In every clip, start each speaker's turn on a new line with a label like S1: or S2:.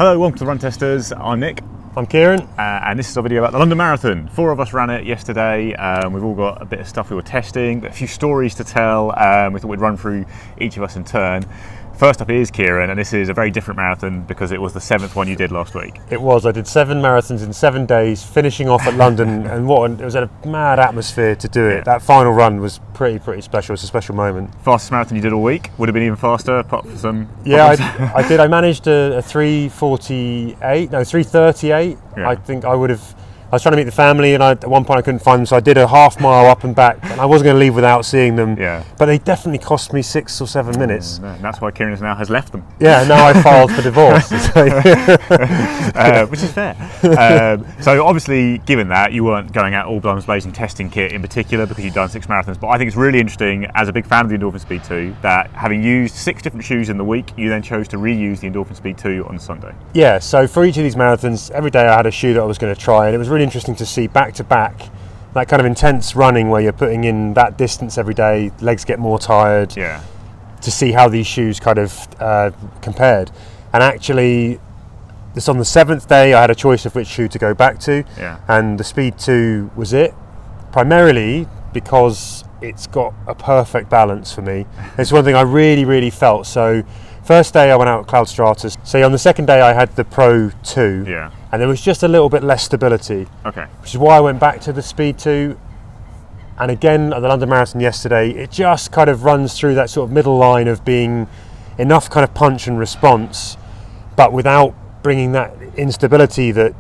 S1: Hello, welcome to the Run Testers. I'm Nick.
S2: I'm Kieran.
S1: And this is our video about the London Marathon. 4 of us ran it yesterday. We've all got a bit of stuff we were testing, a few stories to tell. We thought we'd run through each of us in turn. First up is Kieran, and this is a very different marathon because it was the 7th one you did last week.
S2: It was. I did 7 marathons in 7 days, finishing off at London, and it was a mad atmosphere to do it. Yeah. That final run was pretty special. It's a special moment.
S1: Fastest marathon you did all week? Would have been even faster, apart from some
S2: problems. I did. I managed a 3:38. Yeah. I think I would have. I was trying to meet the family, and at one point I couldn't find them, so I did a half mile up and back, and I wasn't going to leave without seeing them. Yeah. But they definitely cost me 6 or 7 minutes.
S1: And that's why Kieran now has left them.
S2: Yeah, now I filed for divorce.
S1: Which is fair. So obviously, given that, you weren't going out all guns blazing testing kit in particular because you'd done 6 marathons, but I think it's really interesting, as a big fan of the Endorphin Speed 2, that having used 6 different shoes in the week, you then chose to reuse the Endorphin Speed 2 on Sunday.
S2: Yeah, so for each of these marathons, every day I had a shoe that I was going to try, and it was really interesting to see back to back that kind of intense running where you're putting in that distance every day, legs get more tired. Yeah. To see how these shoes kind of compared. And actually, this on the 7th day, I had a choice of which shoe to go back to. Yeah. And the Speed 2 was it, primarily because it's got a perfect balance for me. It's one thing I really felt. So first day I went out at Cloud Stratus. So on the second day I had the Pro 2. Yeah. And there was just a little bit less stability. Okay. Which is why I went back to the Speed 2. And again, at the London Marathon yesterday, it just kind of runs through that sort of middle line of being enough kind of punch and response, but without bringing that instability that,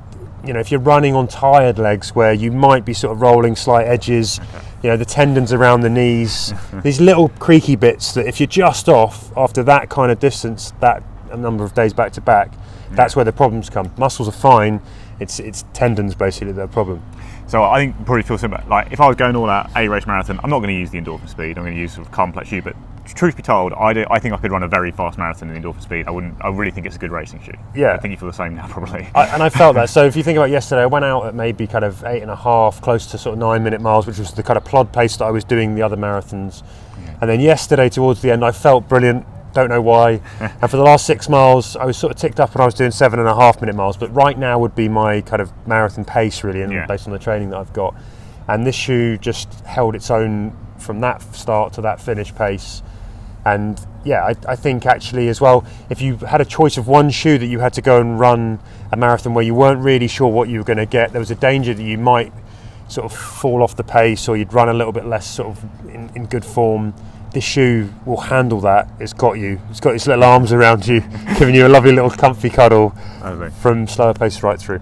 S2: you know, if you're running on tired legs where you might be sort of rolling slight edges, you know, the tendons around the knees, these little creaky bits that if you're just off after that kind of distance, that a number of days back to back, that's where the problems come. Muscles are fine, it's tendons basically that are a problem.
S1: So I think probably feel similar. Like if I was going all out a race marathon, I'm not going to use the Endorphin Speed. I'm going to use sort of complex shoe. But truth be told, I think I could run a very fast marathon in the Endorphin Speed. I really think it's a good racing shoe. Yeah. I think you feel the same now probably.
S2: And I felt that. So if you think about yesterday, I went out at maybe kind of 8.5, close to sort of 9-minute miles, which was the kind of plod pace that I was doing the other marathons. Yeah. And then yesterday towards the end, I felt brilliant. Don't know why. And for the last 6 miles, I was sort of ticked up and I was doing 7.5-minute miles. But right now would be my kind of marathon pace, really, and based on the training that I've got. And this shoe just held its own from that start to that finish pace. And yeah, I think actually as well, if you had a choice of one shoe that you had to go and run a marathon where you weren't really sure what you were going to get, there was a danger that you might sort of fall off the pace or you'd run a little bit less sort of in good form. This shoe will handle that. It's got you. It's got its little arms around you, giving you a lovely little comfy cuddle from slower pace right through.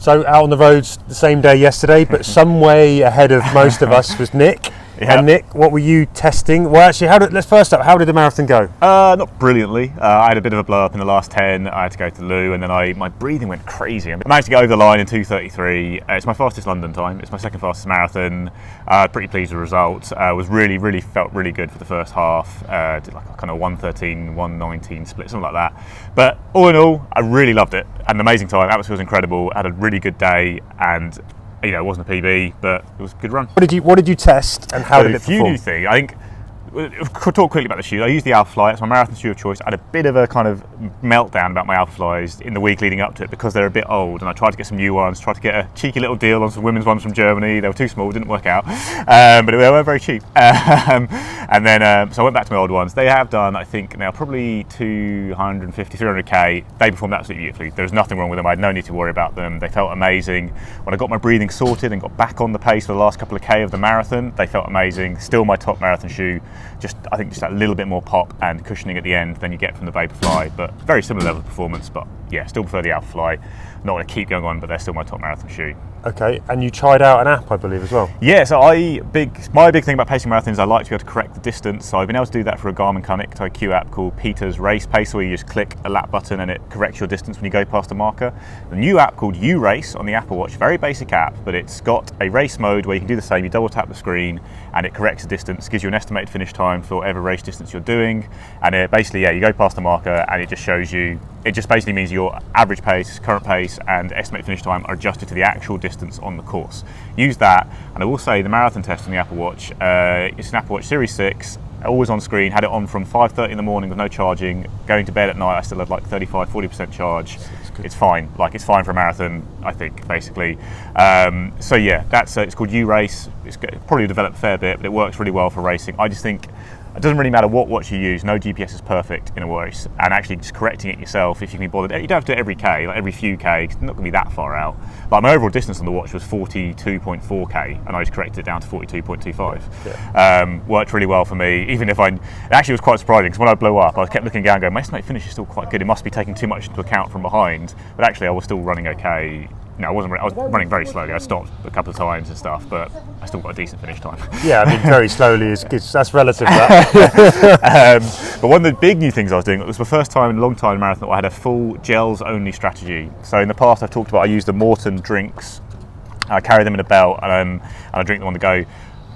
S2: So out on the roads the same day yesterday, but some way ahead of most of us was Nick. Yep. And Nick, what were you testing? Well, actually, how did the marathon go?
S1: Not brilliantly. I had a bit of a blow up in the last 10. I had to go to the loo, and then my breathing went crazy. I managed to get over the line in 2:33. It's my fastest London time. It's my second fastest marathon. Pretty pleased with the results. Felt really good for the first half. Did like a kind of 1:13, 1:19 split, something like that. But all in all, I really loved it. Had an amazing time. Atmosphere was incredible. Had a really good day, and you know, it wasn't a PB, but it was a good run.
S2: What did you test, and how did it perform?
S1: A few new things. I think. Could talk quickly about the shoes. I used the Vaporfly. It's my marathon shoe of choice. I had a bit of a kind of meltdown about my Vaporflies in the week leading up to it because they're a bit old, and I tried to get some new ones, tried to get a cheeky little deal on some women's ones from Germany. They were too small, didn't work out, but they were very cheap. And then, so I went back to my old ones. They have done, I think, now probably 250, 300k. They performed absolutely beautifully. There was nothing wrong with them. I had no need to worry about them. They felt amazing. When I got my breathing sorted and got back on the pace for the last couple of k of the marathon, they felt amazing. Still my top marathon shoe. I think just that little bit more pop and cushioning at the end than you get from the Vaporfly, but very similar level of performance. But yeah, still prefer the Vaporfly. Not going to keep going on, but they're still my top marathon shoe.
S2: Okay, and you tried out an app, I believe, as well.
S1: Yeah, so my big thing about pacing marathons, I like to be able to correct the distance. So I've been able to do that for a Garmin Connect IQ app called Peter's Race Pace, where you just click a lap button and it corrects your distance when you go past a marker. The new app called U-Race on the Apple Watch, very basic app, but it's got a race mode where you can do the same. You double tap the screen and it corrects the distance, gives you an estimated finish time for whatever race distance you're doing. And it basically, you go past the marker and it just shows you, it just basically means your average pace, current pace, and estimated finish time are adjusted to the actual distance on the course. Use that, and I will say the marathon test on the Apple Watch, it's an Apple Watch Series 6, always on screen, had it on from 5:30 in the morning with no charging, going to bed at night I still had like 35-40% charge. It's fine, like it's fine for a marathon, I think, basically. So yeah, that's it's called U-Race. It's probably developed a fair bit, but it works really well for racing. I just think it doesn't really matter what watch you use, no GPS is perfect in a race, and actually just correcting it yourself if you can be bothered. You don't have to do it every K, like every few K, it's not going to be that far out. Like my overall distance on the watch was 42.4 K, and I just corrected it down to 42.25. Yeah. Worked really well for me, even if it actually was quite surprising, because when I blew up, I kept looking down going, my estimate finish is still quite good, it must be taking too much into account from behind, but actually I was still running okay. No, I was running very slowly. I stopped a couple of times and stuff, but I still got a decent finish time.
S2: Yeah, I mean, very slowly that's relative. That.
S1: But one of the big new things I was doing, it was the first time in a long time in marathon I had a full gels only strategy. So in the past I've talked about I use the Morton drinks, I carry them in a belt, and I drink them on the go.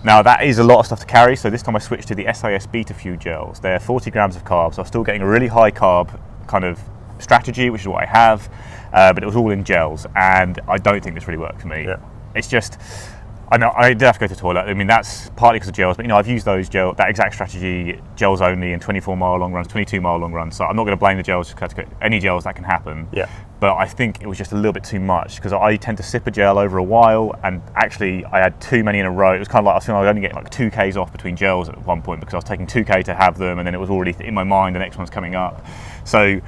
S1: Now that is a lot of stuff to carry, so this time I switched to the SIS Beta Few gels. They're 40 grams of carbs, so I'm still getting a really high carb kind of strategy, which is what I have. But it was all in gels, and I don't think this really worked for me. Yeah. It's just, I know I did have to go to the toilet. I mean, that's partly because of gels, but I've used that exact strategy, gels only in 24-mile long runs, 22-mile long runs. So I'm not going to blame the gels. Any gels that can happen. Yeah. But I think it was just a little bit too much, because I tend to sip a gel over a while, and actually I had too many in a row. It was kind of like I was feeling I was only getting like 2Ks off between gels at one point, because I was taking 2K to have them, and then it was already in my mind the next one's coming up. So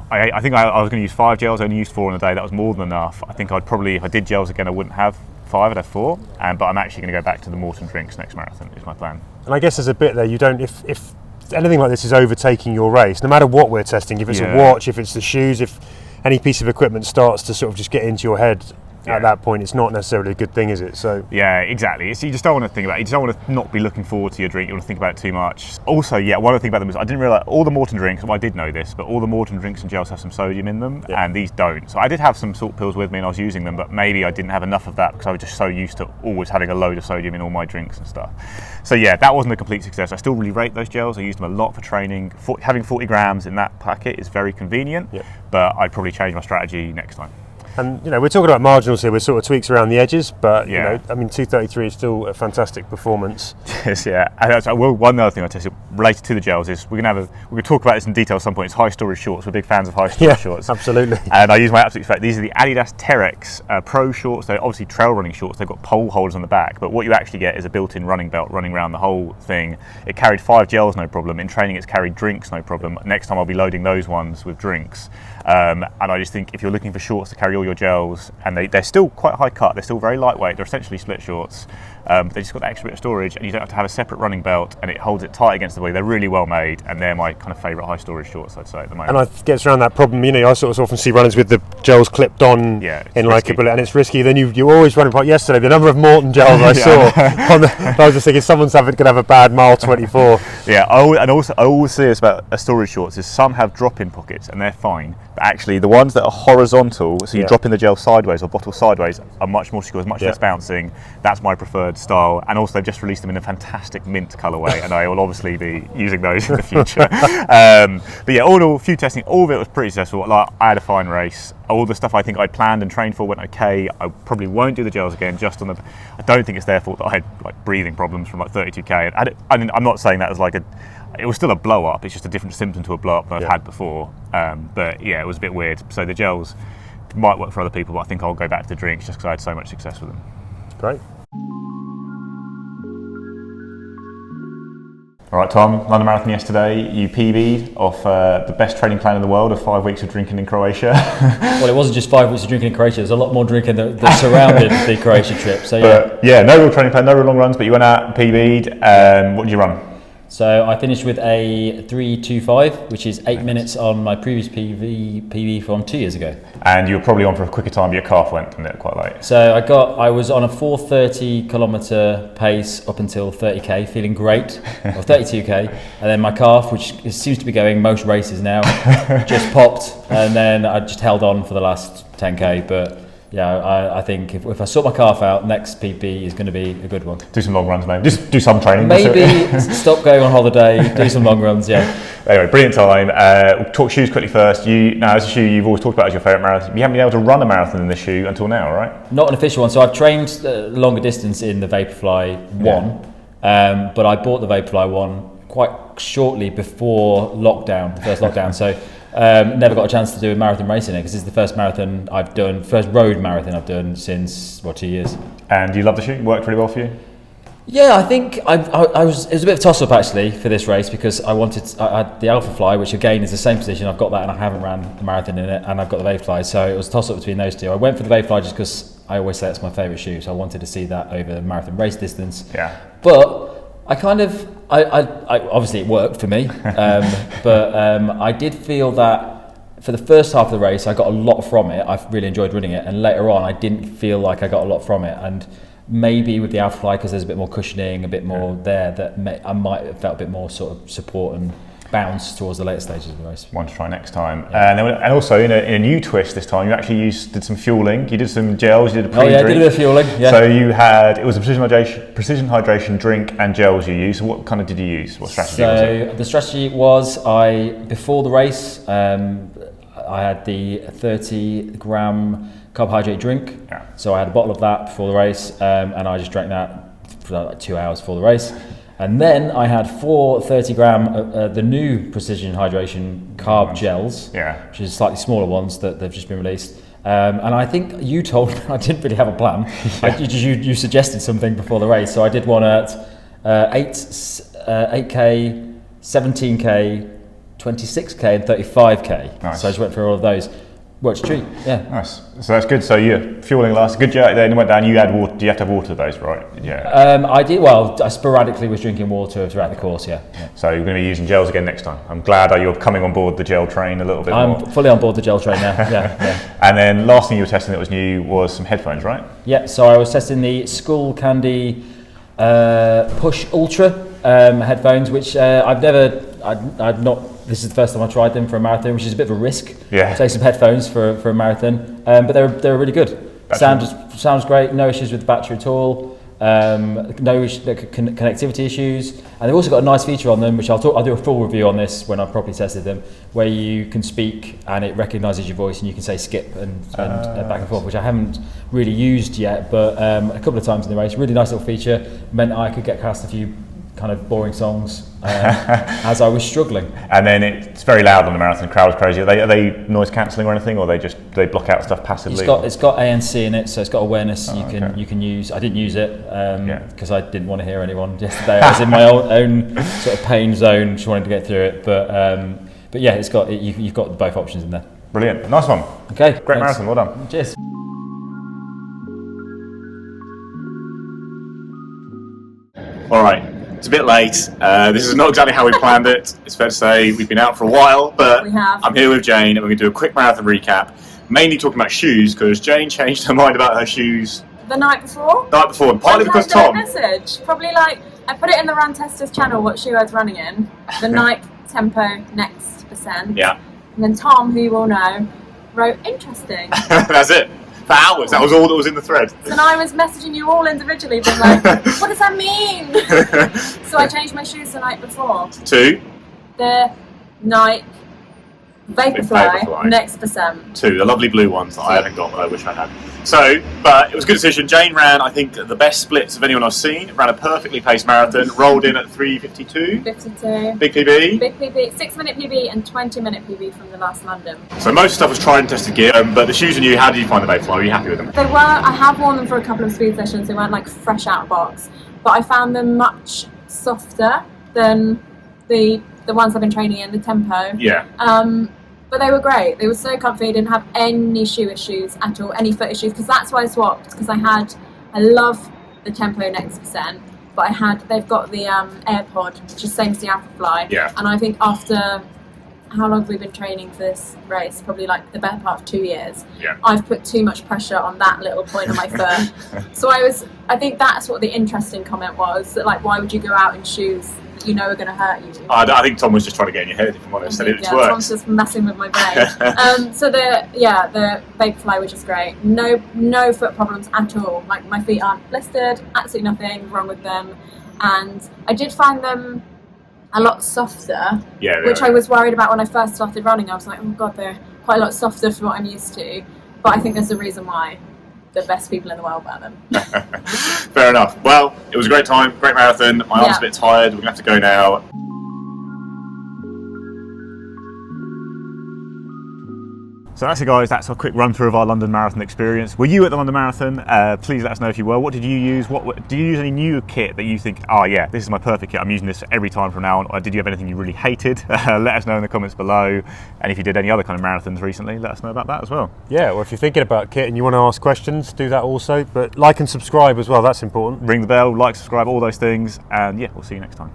S1: I think I was going to use 5 gels. I only used 4 in a day. That was more than enough. I think I'd probably, if I did gels again, I wouldn't have 5. I'd have 4. But I'm actually going to go back to the Morton drinks next marathon. Is my plan.
S2: And I guess there's a bit there. You don't if anything like this is overtaking your race, no matter what we're testing. If it's a watch, if it's the shoes, if any piece of equipment starts to sort of just get into your head. At that point, it's not necessarily a good thing, is it? So
S1: yeah, exactly. You just don't want to think about it. You just don't want to not be looking forward to your drink. You want to think about it too much. Also, one other thing about them is I didn't realise all the Morton drinks, well, I did know this, but all the Morton drinks and gels have some sodium in them, and these don't. So I did have some salt pills with me and I was using them, but maybe I didn't have enough of that because I was just so used to always having a load of sodium in all my drinks and stuff. So yeah, that wasn't a complete success. I still really rate those gels. I used them a lot for training. Having 40 grams in that packet is very convenient, but I'd probably change my strategy next time.
S2: And we're talking about marginals here, we're sort of tweaks around the edges, but I mean 2:33 is still a fantastic performance.
S1: Yes, yeah. And one other thing I tested related to the gels is we're going to talk about this in detail at some point. It's high storage shorts. We're big fans of high storage shorts.
S2: Absolutely.
S1: And I use my absolute favorite. These are the Adidas Terex Pro shorts. They're obviously trail running shorts. They've got pole holders on the back, but what you actually get is a built-in running belt running around the whole thing. It carried 5 gels, no problem. In training, it's carried drinks, no problem. Next time I'll be loading those ones with drinks. And I just think if you're looking for shorts to carry all your gels, and they're still quite high cut, they're still very lightweight, they're essentially split shorts, but they just got that extra bit of storage, and you don't have to have a separate running belt, and it holds it tight against the body. They're really well made, and they're my kind of favourite high storage shorts, I'd say, at the moment.
S2: And it gets around that problem, I sort of often see runners with the gels clipped on in like a bullet, and it's risky. Then you always running part yesterday, the number of Morton gels I saw, I was just thinking someone's going to have a bad mile 24.
S1: Yeah, I always see this about storage shorts is some have drop-in pockets, and they're fine. But actually, the ones that are horizontal, so you drop in the gel sideways or bottle sideways, are much more secure, much less bouncing. That's my preferred style. And also, they've just released them in a fantastic mint colourway, and I will obviously be using those in the future. But yeah, all in all, few testing, all of it was pretty successful. Like, I had a fine race. All the stuff I think I'd planned and trained for went okay. I probably won't do the gels again. I don't think it's their fault that I had like breathing problems from like 32k. I'm not saying that as like it was still a blow up. It's just a different symptom to a blow up than I've had before. But yeah, it was a bit weird. So the gels might work for other people, but I think I'll go back to the drinks just because I had so much success with them.
S2: Great.
S1: All right, Tom, London Marathon yesterday, you PB'd off the best training plan in the world of 5 weeks of drinking in Croatia.
S3: Well, it wasn't just 5 weeks of drinking in Croatia, there's a lot more drinking that surrounded the Croatia trip. So
S1: no real training plan, no real long runs, but you went out and PB'd. What did you run?
S3: So I finished with a 3:25, which is 8 minutes on my previous PB from 2 years ago.
S1: And you were probably on for a quicker time, but your calf went, didn't it, quite late?
S3: So I was on a 4:30 kilometre pace up until 30k, feeling great, or 32k, and then my calf, which seems to be going most races now, just popped, and then I just held on for the last 10k, but yeah, I think if I sort my calf out, next PB is going to be a good one.
S1: Do some long runs, maybe. Just do some training.
S3: Maybe stop going on holiday, do some long runs,
S1: Anyway, brilliant time. We'll talk shoes quickly first. Now, as a shoe you've always talked about as your favourite marathon. You haven't been able to run a marathon in this shoe until now, right?
S3: Not an official one. So I've trained longer distance in the Vaporfly 1, but I bought the Vaporfly 1 quite shortly before lockdown, the first lockdown. So never got a chance to do a marathon race in it because this is the first marathon I've done, first road marathon I've done since 2 years.
S1: And you love the shoe? It worked really well for you?
S3: Yeah, I think it was a bit of a toss-up actually for this race because I had the Vaporfly, which again is the same position. I've got that and I haven't ran a marathon in it, and I've got the Vaporfly, so it was a toss-up between those two. I went for the Vaporfly just because I always say it's my favourite shoe, so I wanted to see that over the marathon race distance.
S1: Yeah.
S3: But I obviously it worked for me, but I did feel that for the first half of the race I got a lot from it. I really enjoyed running it, and later on I didn't feel like I got a lot from it, and maybe with the Vaporfly, because there's a bit more cushioning, a bit more there, that I might have felt a bit more sort of support and bounce towards the later stages of the race.
S1: One to try next time. Yeah. And also in a new twist this time, you actually did some fueling. You did some gels. You did a pre-drink.
S3: Oh yeah, I did a bit of fueling. Yeah.
S1: So it was a precision hydration drink and gels you used. So what kind of did you use? What strategy was it?
S3: So the strategy was before the race, I had the 30-gram carbohydrate drink.
S1: Yeah.
S3: So I had a bottle of that before the race, and I just drank that for like 2 hours before the race. And then I had 4 30-gram the new precision hydration carb gels, which is slightly smaller ones that they've just been released. And I think you told me I didn't really have a plan. You suggested something before the race, so I did one at 8k, 17k, 26k, and 35k.
S1: Nice.
S3: So I just went through all of those. Worked a treat, yeah.
S1: Nice. So that's good. So you're fueling last good jet, then went down. You had water. Do you have to have water those, right? Yeah.
S3: I did. Well, I sporadically was drinking water throughout the course. Yeah.
S1: So you're going to be using gels again next time. I'm glad you're coming on board the gel train a little bit more.
S3: I'm fully on board the gel train now. Yeah.
S1: And then last thing you were testing that was new was some headphones, right?
S3: Yeah. So I was testing the Skull Candy Push Ultra headphones, which I've not. This is the first time I tried them for a marathon, which is a bit of a risk.
S1: Yeah.
S3: Take some headphones for a marathon, but they're really good. Sounds great. No issues with the battery at all. Connectivity issues, and they've also got a nice feature on them, which I'll do a full review on this when I've properly tested them, where you can speak and it recognises your voice and you can say skip and back and forth, which I haven't really used yet, but a couple of times in the race. Really nice little feature. Meant I could get past a few kind of boring songs as I was struggling.
S1: And then it's very loud on the marathon. The crowd was crazy. Are they noise cancelling or anything, or they block out stuff passively?
S3: It's got ANC in it, so it's got awareness. You can use. I didn't use it because I didn't want to hear anyone yesterday. I was in my own sort of pain zone, just wanting to get through it. But yeah, you've got both options in there.
S1: Brilliant, nice one.
S3: Okay,
S1: great marathon. Well done.
S3: Cheers.
S1: All right. It's a bit late. This is not exactly how we planned it. It's fair to say we've been out for a while, but I'm here with Jane and we're going to do a quick marathon recap, mainly talking about shoes because Jane changed her mind about her shoes
S4: the night before,
S1: and partly because Tom.
S4: Message. Probably I put it in the Run Testers channel what shoe I was running in, the Nike Tempo Next %.
S1: Yeah.
S4: And then Tom, who you all know, wrote interesting.
S1: That's it. For hours. That was all that was in the thread.
S4: So then I was messaging you all individually, being like, what does that mean? So I changed my shoes the night before.
S1: To?
S4: The Nike Vaporfly Next %.
S1: 2, the lovely blue ones that I haven't got, but I wish I had. So, but it was a good decision. Jane ran, I think, the best splits of anyone I've seen. Ran a perfectly paced marathon, rolled in at 3:52.
S4: 52.
S1: Big PB.
S4: Big PB, 6-minute PB and 20-minute PB from the last London.
S1: So most stuff was tried and tested gear, but the shoes are new. How did you find the Vaporfly? Were you happy with them?
S4: I have worn them for a couple of speed sessions. They weren't fresh out of box, but I found them much softer than the ones I've been training in, the Tempo.
S1: Yeah.
S4: But they were great. They were so comfy. I didn't have any shoe issues at all, any foot issues, because that's why I swapped, because I love the Tempo Next %, but they've got the AirPod, which is same as the Vaporfly.
S1: Yeah.
S4: And I think after, how long have we been training for this race? Probably the better part of 2 years.
S1: Yeah.
S4: I've put too much pressure on that little point on my foot. So I think that's what the interesting comment was, that why would you go out in shoes that you know are going to hurt you?
S1: I think Tom was just trying to get in your head, if I'm honest. And it's worked.
S4: Tom's just messing with my brain. So the Vaporfly, which is great. No foot problems at all. My feet aren't blistered, absolutely nothing wrong with them. And I did find them a lot softer, which I was worried about when I first started running. I was like, oh god, they're quite a lot softer for what I'm used to. But I think there's a reason why the best people in the world wear them.
S1: Fair enough. Well, it was a great time, great marathon. My arm's a bit tired. We're going to have to go now. So that's it, guys. That's a quick run through of our London Marathon experience. Were you at the London Marathon? Please let us know if you were. What did you use? What do you use any new kit that you think, oh yeah, this is my perfect kit, I'm using this every time from now on? Or did you have anything you really hated? Let us know in the comments below. And if you did any other kind of marathons recently, let us know about that as well.
S2: Yeah, or if you're thinking about kit and you want to ask questions, do that also. But like and subscribe as well, that's important.
S1: Ring the bell, like, subscribe, all those things. And yeah, we'll see you next time.